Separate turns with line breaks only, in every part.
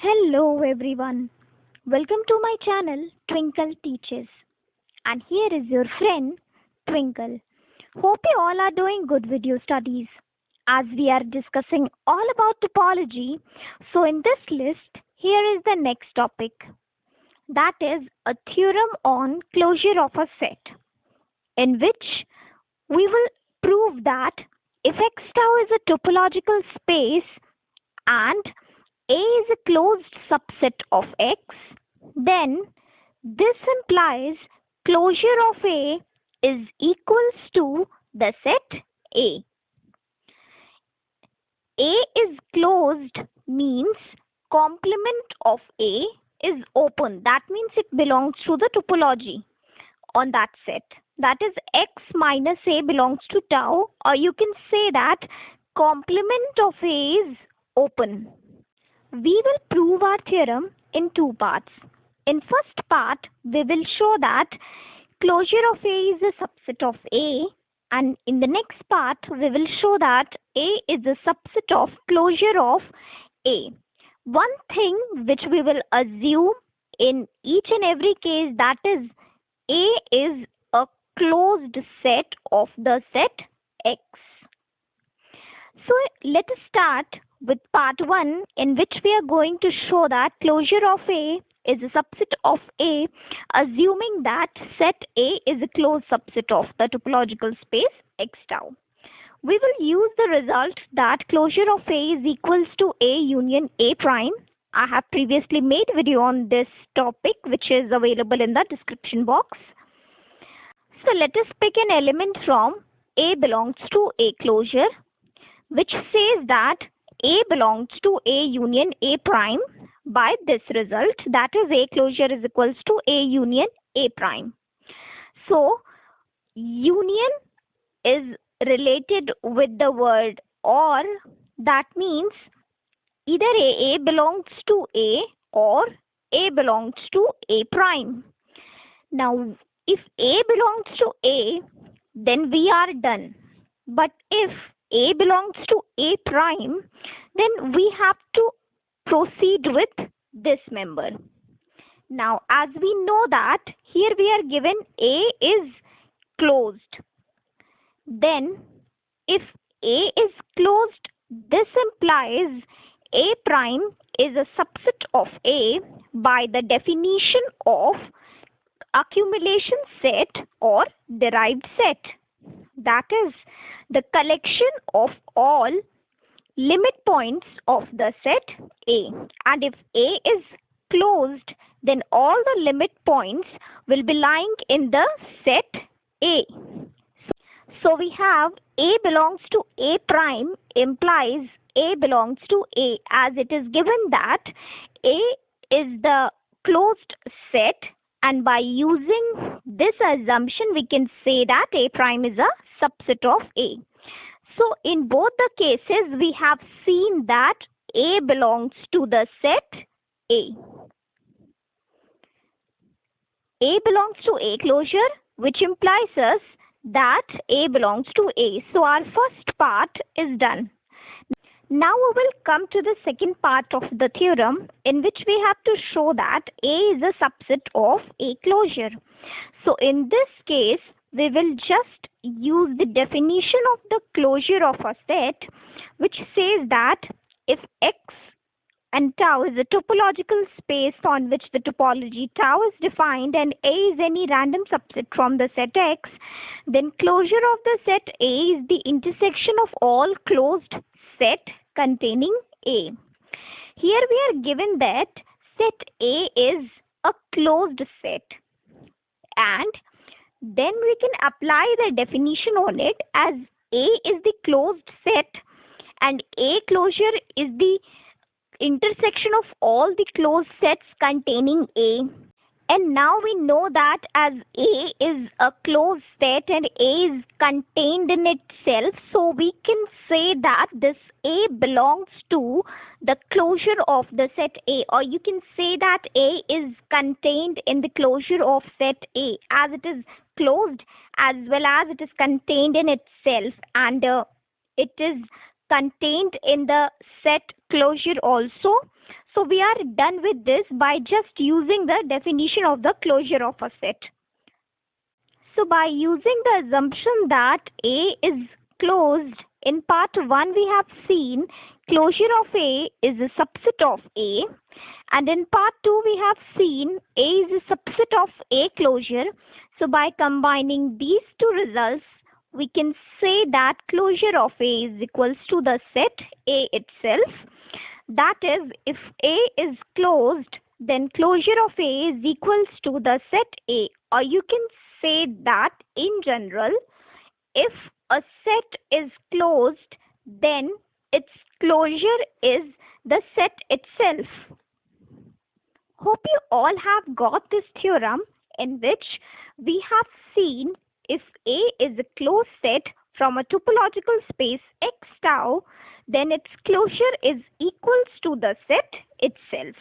Hello everyone. Welcome to my channel Twinkle Teaches. And here is your friend Twinkle. Hope you all are doing good with your studies as we are discussing all about topology. So in this list, here is the next topic. That is a theorem on closure of a set, in which we will prove that if X tau is a topological space and A is a closed subset of X, then this implies closure of A is equals to the set A. A is closed means complement of A is open. That means it belongs to the topology on that set. That is X minus A belongs to tau, or you can say that complement of A is open. We will prove our theorem in two parts. In first part, we will show that closure of A is a subset of A, and in the next part, we will show that A is a subset of closure of A. One thing which we will assume in each and every case, that is A is a closed set of the set X. So let us start with part 1, in which we are going to show that closure of A is a subset of A, assuming that set A is a closed subset of the topological space X tau. We will use the result that closure of A is equals to A union A prime. I have previously made video on this topic, which is available in the description box. So let us pick an element from A belongs to A closure, which says that A belongs to A union A prime by this result, that is A closure is equals to A union A prime. So union is related with the word or, that means either A belongs to A or A belongs to A prime. Now if A belongs to A, then we are done. But if A belongs to A prime, then we have to proceed with this member. Now, as we know that here we are given A is closed. Then, if A is closed, this implies A prime is a subset of A by the definition of accumulation set or derived set. That is the collection of all limit points of the set A. And if A is closed, then all the limit points will be lying in the set A. So we have A belongs to A prime implies A belongs to A, as it is given that A is the closed set, and by using this assumption we can say that A prime is a subset of A. So in both the cases we have seen that A belongs to the set A. A belongs to A closure, which implies us that A belongs to A. So our first part is done. Now we will come to the second part of the theorem, in which we have to show that A is a subset of A closure. So in this case, we will just use the definition of the closure of a set, which says that if X and tau is a topological space on which the topology tau is defined and A is any random subset from the set X, then closure of the set A is the intersection of all closed set containing A. Here we are given that set A is a closed set, and then we can apply the definition on it, as A is the closed set and A closure is the intersection of all the closed sets containing A. And now we know that as A is a closed set and A is contained in itself, so we can say that this A belongs to the closure of the set A, or you can say that A is contained in the closure of set A, as it is closed as well as it is contained in itself, and it is contained in the set closure also. So we are done with this by just using the definition of the closure of a set. So by using the assumption that A is closed, in part 1 we have seen closure of A is a subset of A, and in part 2 we have seen A is a subset of A closure. So by combining these two results, we can say that closure of A is equals to the set A itself. That is, if A is closed, then closure of A is equals to the set A. Or you can say that in general, if a set is closed, then its closure is the set itself. Hope you all have got this theorem, in which we have seen if A is a closed set from a topological space X tau, then its closure is equals to the set itself.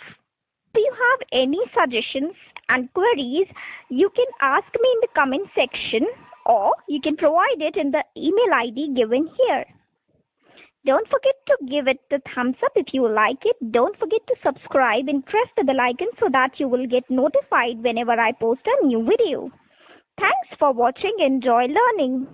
If you have any suggestions and queries, you can ask me in the comment section, or you can provide it in the email ID given here. Don't forget to give it the thumbs up if you like it. Don't forget to subscribe and press the bell icon so that you will get notified whenever I post a new video. Thanks for watching. Enjoy learning.